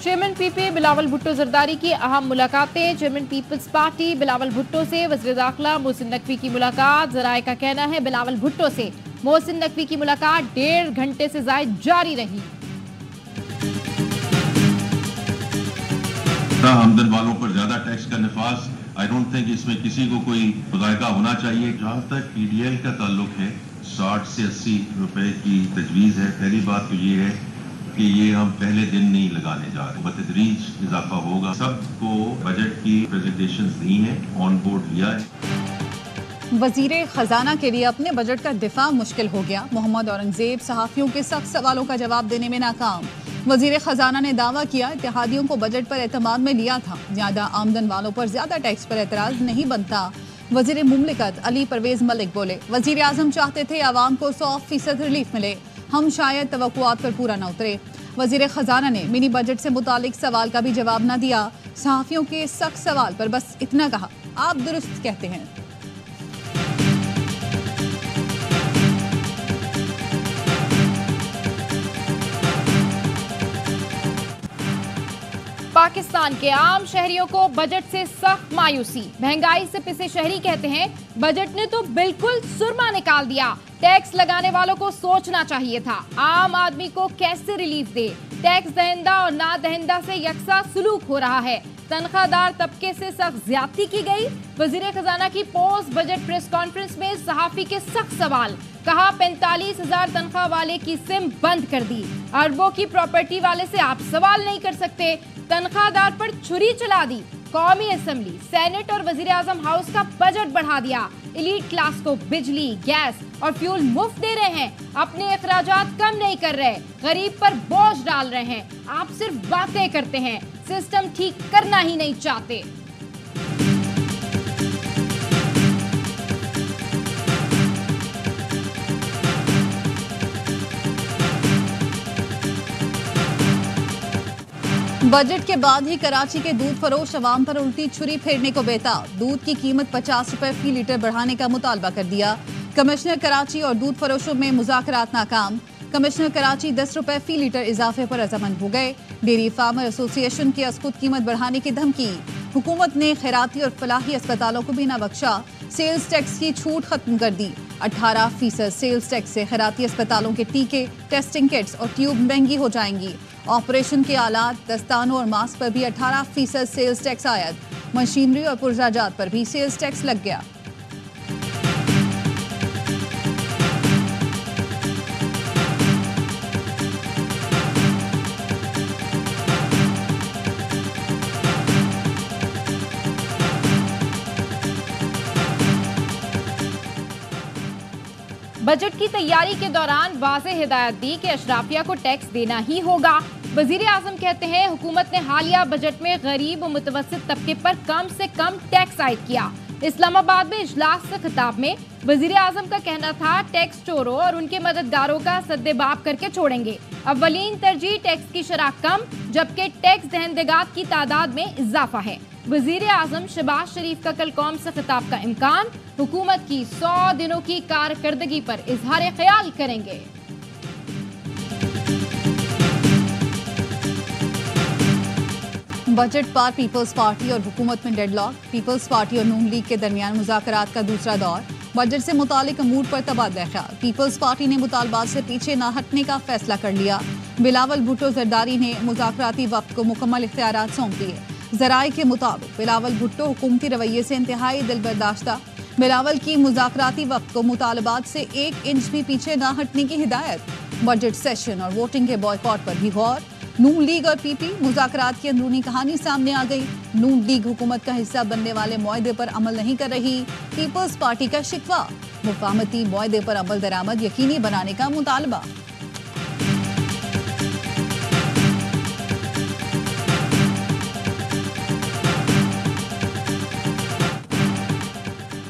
Chairman PP Bilawal Bhutto Zardari की अहम मुलाकातें। Chairman people's party Bilawal Bhutto से वज़ीर दाखिला मोहसिन नकवी की मुलाकात। जराए का कहना है बिलावल भुट्टो से मोहसिन नकवी की मुलाकात 1.5 घंटे से ज़ायद जारी रही। आमदन वालों पर ज्यादा टैक्स का नफाज, आई डोंट थिंक इसमें किसी को कोई मुज़ायका होना चाहिए। जहां तक पीडीएल का ताल्लुक है 60 से 80 रुपए की तजवीज़ है। पहली बात तो ये है कि ये हम पहले दिन नहीं लगाने जा रहे, बतदरीज इजाफा होगा। सबको बजट की प्रेजेंटेशन दी है, ऑन बोर्ड लिया है। वजीर खजाना के लिए अपने बजट का दिफा मुश्किल हो गया। मोहम्मद औरंगजेब सहाफियों के सख्त सवालों का जवाब देने में नाकाम। वजीर खजाना ने दावा किया इत्तेहादियों को बजट पर एतमाद में लिया था, ज्यादा आमदन वालों पर ज्यादा टैक्स पर एतराज नहीं बनता। वजीर मुमलिकत अली परवेज मलिक बोले वजीर आजम चाहते थे आवाम को 100% रिलीफ मिले, हम शायद तवक्कुआत पर पूरा न उतरे। वजीर खजाना ने मिनी बजट से मुतालिक सवाल का भी जवाब न दिया। सहाफियों के सख्त सवाल पर बस इतना कहा, आप दुरुस्त कहते हैं। पाकिस्तान के आम शहरियों को बजट से सख्त मायूसी। महंगाई से पिसे शहरी कहते हैं बजट ने तो बिल्कुल सुरमा निकाल दिया। टैक्स लगाने वालों को सोचना चाहिए था, आम आदमी को कैसे रिलीफ दे। टैक्स दहिंदा और ना दहिंदा से यकसा सलूक हो रहा है। तनख्वाहदार तबके से सख्त ज्यादती की गई। वजीर खजाना की पोस्ट बजट प्रेस कॉन्फ्रेंस में सहाफी के सख्त सवाल। कहा 45,000 तनख्वाह वाले की सिम बंद कर दी। अरबों की प्रॉपर्टी वाले से आप सवाल नहीं कर सकते। तनख्वाहदार पर छुरी चला दी। कौमी असेंबली, सेनेट और वजीर आजम हाउस का बजट बढ़ा दिया। एलीट क्लास को बिजली, गैस और फ्यूल मुफ्त दे रहे हैं। अपने अखराजात कम नहीं कर रहे, गरीब पर बोझ डाल रहे हैं। आप सिर्फ बातें करते हैं, सिस्टम ठीक करना ही नहीं चाहते। बजट के बाद ही कराची के दूध फरोश अवाम पर उल्टी छुरी फेरने को बेताब। दूध की कीमत 50 रुपए फी लीटर बढ़ाने का मुतालबा कर दिया। कमिश्नर कराची और दूध फरोशों में मुज़ाकरात नाकाम। कमिश्नर कराची 10 रुपए फी लीटर इजाफे पर रजामंद हो गए। डेयरी फार्मर एसोसिएशन की अस्कुद कीमत बढ़ाने की धमकी। हुकूमत ने खैराती और फलाही अस्पतालों को भी न बख्शा। सेल्स टैक्स की छूट खत्म कर दी। 18% सेल्स टैक्स से खैराती अस्पतालों के टीके, टेस्टिंग किट्स और ट्यूब महंगी हो जाएंगी। ऑपरेशन के आलात, दस्तानों और मास्क पर भी 18% सेल्स टैक्स आयद। मशीनरी और पुर्जाजात पर भी सेल्स टैक्स लग गया। बजट की तैयारी के दौरान वाज़ेह हिदायत दी कि अशराफिया को टैक्स देना ही होगा। वजीर आजम कहते हैं हुकूमत ने हालिया बजट में गरीब और मुतवस्सित तबके पर कम से कम टैक्स आयद किया। इस्लामाबाद में इजलास से खिताब में वजीर आजम का कहना था टैक्स चोरों और उनके मददगारों का सद्देबाब करके छोड़ेंगे। अव्वलीन तरजीह टैक्स की शरह कम, जबकि टैक्स दहंदगात की तादाद में इजाफा है। वजीर आजम शहबाज शरीफ का कल कौम से खिताब का इम्कान। हुकूमत की 100 दिनों की कारकर्दगी पर इजहार ख्याल करेंगे। बजट पर पीपल्स पार्टी और हुकूमत में डेडलॉक। पीपल्स पार्टी और नून लीग के दरमियान मुज़ाकरात का दूसरा दौर। बजट से मुतालिक अमूर पर तबादला ख्याल। पीपल्स पार्टी ने मुतालबात से पीछे न हटने का फैसला कर लिया। बिलावल भुट्टो जरदारी ने मुज़ाकराती वक्त को मुकम्मल इख्तियारात सौंप दिए। जराए के मुताबिक बिलावल भुट्टो हुकूमती रवैये से इंतहाई दिलबर्दाश्ता। बिलावल की मुज़ाकराती वक्त को मुतालबात से 1 इंच भी पीछे न हटने की हिदायत। बजट सेशन और वोटिंग के बॉयकॉट पर भी गौर। नून लीग और पीपी मुज़ाकरात की अंदरूनी कहानी सामने आ गई। नून लीग हुकूमत का हिस्सा बनने वाले मुआहदे पर अमल नहीं कर रही। पीपल्स पार्टी का शिकवा। मुफाहमती मुआहदे पर अमल दरामद यकीनी बनाने का मुतालबा।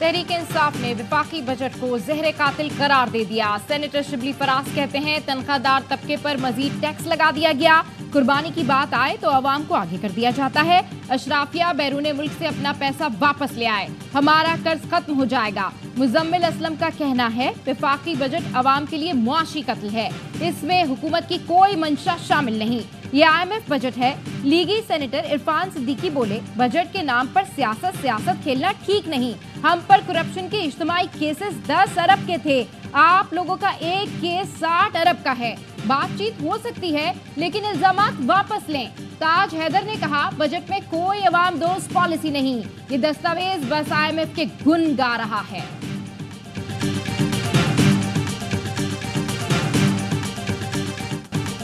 तहरीक इंसाफ ने विफाकी बजट को जहर कातिल करार दे दिया। सेनेटर शिबली फराज कहते हैं तनख्वाहदार तबके पर मजीद टैक्स लगा दिया गया। कुर्बानी की बात आए तो अवाम को आगे कर दिया जाता है। अशराफिया बैरून मुल्क से अपना पैसा वापस ले आए, हमारा कर्ज खत्म हो जाएगा। मुजम्मिल असलम का कहना है वफाकी बजट अवाम के लिए मुआशी कत्ल है, इसमें हुकूमत की कोई मंशा शामिल नहीं। ये IMF बजट है। लीगी सेनेटर इरफान सिद्दीकी बोले बजट के नाम पर सियासत खेलना ठीक नहीं। हम पर करप्शन के इज्तिमाई केसेस 10 अरब के थे, आप लोगों का एक केस 60 अरब का है। बातचीत हो सकती है लेकिन इल्जामात वापस लें। ताज हैदर ने कहा बजट में कोई अवाम दोस्त पॉलिसी नहीं, ये दस्तावेज बस IMF के गुण गा रहा है।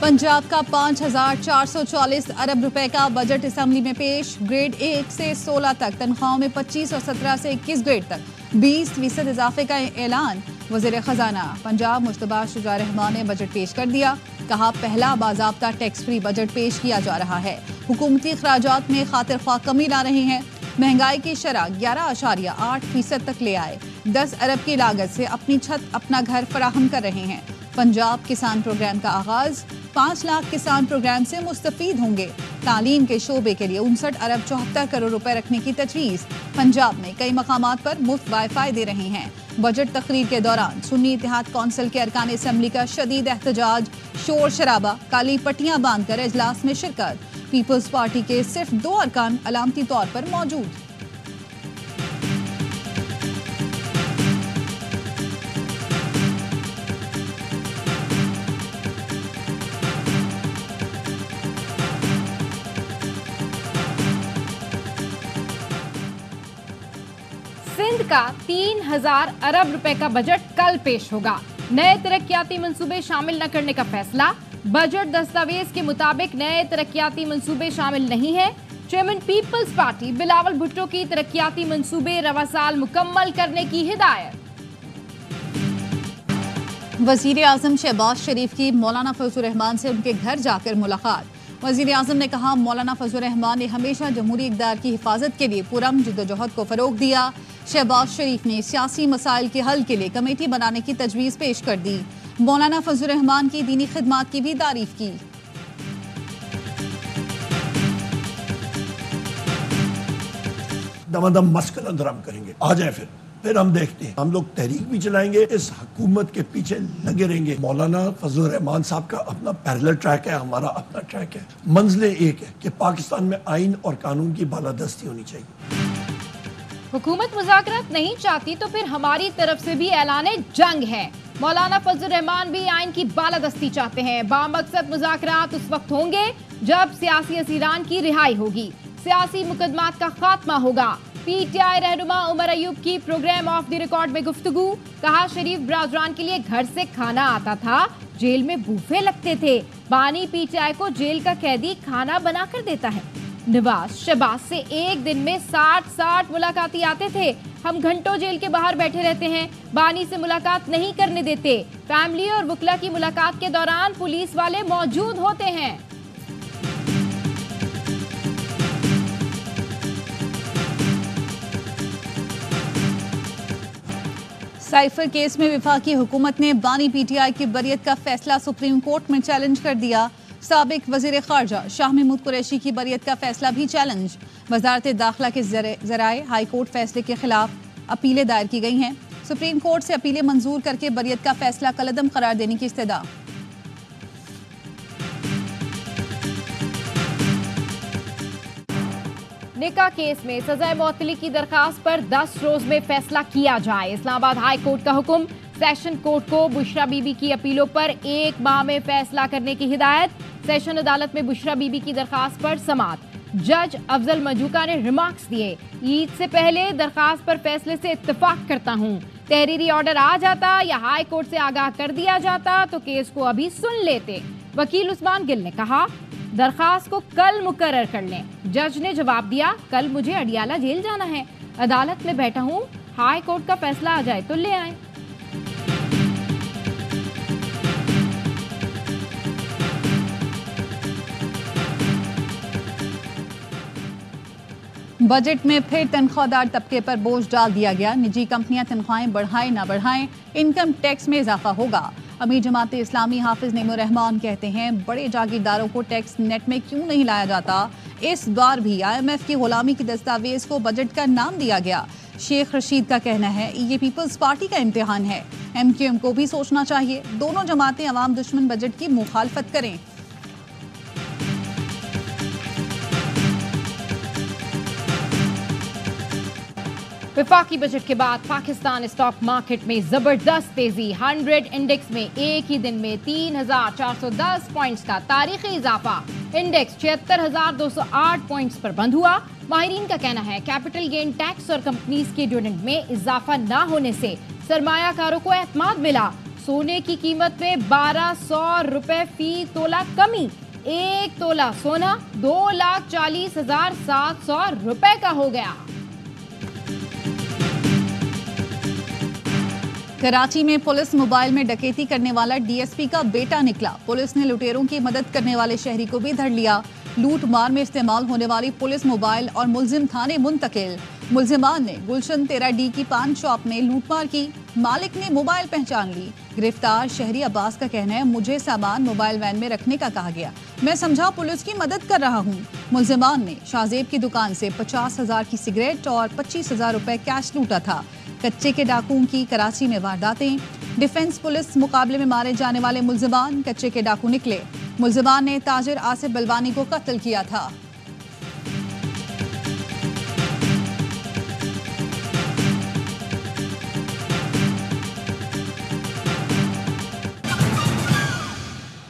पंजाब का 5,440 अरब रुपए का बजट असेंबली में पेश। ग्रेड 1 से 16 तक तनख्वाहों में 25 और 17 से 21 ग्रेड तक 20% इजाफे का ऐलान। वज़ीर खजाना पंजाब मुश्तबा शुजा रहमान ने बजट पेश कर दिया। कहा पहला बाज़ाब्ता टैक्स फ्री बजट पेश किया जा रहा है। हुकूमती अखराजात में खातिर ख्वाह कमी ला रहे हैं। महंगाई की शरह 11.8% तक ले आए। 10 अरब की लागत से अपनी छत अपना घर फराहम कर रहे हैं। पंजाब किसान प्रोग्राम का आगाज। 5 लाख किसान प्रोग्राम से मुस्तफीद होंगे। तालीम के शोबे के लिए 59 अरब 74 करोड़ रुपए रखने की तजवीज़। पंजाब में कई मकामात पर मुफ्त वाईफाई दे रहे हैं। बजट तकरीर के दौरान सुन्नी इत्तेहाद कौंसिल के अरकान असेंबली का शदीद एहतजाज, शोर शराबा, काली पट्टियां बांधकर इजलास में शिरकत। पीपल्स पार्टी के सिर्फ 2 अरकान अलामती तौर पर मौजूद। सिंध का 3000 अरब रुपए का बजट कल पेश होगा। नए तरक्याती मंसूबे शामिल न करने का फैसला। बजट दस्तावेज के मुताबिक नए तरक्याती मंसूबे शामिल नहीं है। Chairman people's party Bilawal Bhutto की तरक्याती मंसूबे रवा साल मुकम्मल करने की हिदायत। वजीर आजम शहबाज शरीफ की मौलाना फजलुर रहमान से उनके घर जाकर मुलाकात। वजीर आजम ने कहा मौलाना फजलुर रहमान ने हमेशा जमहूरी इक़्तिदार की हिफाजत के लिए पुरअमन जद्दोजहद को फरोग दिया। शहबाज शरीफ ने सियासी मसाइल के हल के लिए कमेटी बनाने की तजवीज़ पेश कर दी। मौलाना फजलुर रहमान की दीनी खिदमात की भी तारीफ की। दमादम मस्क अंदर हम करेंगे, आ जाए फिर हम देखते हैं। हम लोग तहरीक भी चलाएंगे, इस हुकूमत के पीछे लगे रहेंगे। मौलाना फजलुर रहमान साहब का अपना पैरेलल ट्रैक है, हमारा अपना ट्रैक है। मंजिल एक है कि पाकिस्तान में आइन और कानून की बालादस्ती होनी चाहिए। हुकूमत मुज़ाकरात नहीं चाहती तो फिर हमारी तरफ से भी ऐलाने जंग है। मौलाना फजलुर रहमान भी आइन की बालादस्ती चाहते हैं। बामकसद मुज़ाकरात उस वक्त होंगे जब सियासी असीरान की रिहाई होगी, सियासी मुकदमात का खात्मा होगा। PTI रहनुमा उमर अयूब की प्रोग्राम ऑफ द रिकॉर्ड में गुफ्तगू। कहा शरीफ ब्रादरान के लिए घर से खाना आता था, जेल में बूफे लगते थे। बानी PTI को जेल का कैदी खाना बना कर देता है। नवाज शहबाज से एक दिन में 60 मुलाकाती आते थे। हम घंटों जेल के बाहर बैठे रहते हैं, बानी से मुलाकात नहीं करने देते। फैमिली और वकला की मुलाकात के दौरान पुलिस वाले मौजूद होते हैं। साइफर केस में वफाकी हुकूमत ने बानी PTI की बरियत का फैसला सुप्रीम कोर्ट में चैलेंज कर दिया। साबिक वजीर खारजा शाह महमूद कुरैशी की बरियत का फैसला भी चैलेंज। वजारत दाखिला के जराए हाई कोर्ट फैसले के खिलाफ अपीलें दायर की गई हैं। सुप्रीम कोर्ट से अपीलें मंजूर करके बरियत का फैसला कलअदम करार देने की इस्तदा। निका केस में सजाए मुअत्तली की दरखास्त पर 10 रोज में फैसला किया जाए। इस्लामाबाद हाई कोर्ट का हुक्म। सेशन कोर्ट को बुशरा बीबी की अपीलों पर 1 माह में फैसला करने की हिदायत। सेशन अदालत में बुशरा बीबी की दरखास्त पर समाअत। जज अफजल मजूका ने रिमार्क्स दिए, ईद से पहले दरखास्त पर फैसले से इत्तेफाक करता हूँ। तहरीरी ऑर्डर आ जाता या हाई कोर्ट से आगाह कर दिया जाता तो केस को अभी सुन लेते। वकील उस्मान गिल ने कहा दरखास्त को कल मुकर्रर कर लें। जज ने जवाब दिया कल मुझे अडियाला जेल जाना है, अदालत में बैठा हूँ, हाई कोर्ट का फैसला आ जाए तो ले आए। बजट में फिर तनख्वाहदार तबके पर बोझ डाल दिया गया। निजी कंपनियां तनख्वाहें बढ़ाएं ना बढ़ाएं, इनकम टैक्स में इजाफा होगा। अमीर जमात इस्लामी हाफिज नेमो रहमान कहते हैं बड़े जागीरदारों को टैक्स नेट में क्यों नहीं लाया जाता। इस बार भी IMF की गुलामी की दस्तावेज को बजट का नाम दिया गया। शेख रशीद का कहना है ये पीपल्स पार्टी का इम्तिहान है। MQM को भी सोचना चाहिए। दोनों जमातें अवाम दुश्मन बजट की मुखालफत करें। विफाकी बजट के बाद पाकिस्तान स्टॉक मार्केट में जबरदस्त तेजी। 100 इंडेक्स में एक ही दिन में 3,410 पॉइंट्स का तारीखी इजाफा। इंडेक्स 76,208 पॉइंट्स पर बंद हुआ। माहिरीन का कहना है कैपिटल गेन टैक्स और कंपनीज के डिविडेंड में इजाफा न होने से सरमायाकारों को एतमाद मिला। सोने की कीमत में 1,200 रुपए फी तोला कमी। 1 तोला सोना 2,40,700 रुपए का हो गया। कराची में पुलिस मोबाइल में डकैती करने वाला DSP का बेटा निकला। पुलिस ने लुटेरों की मदद करने वाले शहरी को भी धर लिया। लूट मार में इस्तेमाल होने वाली पुलिस मोबाइल और मुलजिम थाने मुंतकिल। मुलजिमान ने गुलशन 13D की पान शॉप में लूटमार की। मालिक ने मोबाइल पहचान ली। गिरफ्तार शहरी अब्बास का कहना है मुझे सामान मोबाइल वैन में रखने का कहा गया। मैं समझा पुलिस की मदद कर रहा हूँ। मुलजिमान ने शाहजेब की दुकान से 50,000 की सिगरेट और 25,000 रुपए कैश लूटा था। कच्चे के डाकुओं की कराची में वारदातें। डिफेंस पुलिस मुकाबले में मारे जाने वाले मुलजिमान कच्चे के डाकू निकले। मुलजिमान ने ताजिर आसिफ बलवानी को कत्ल किया था।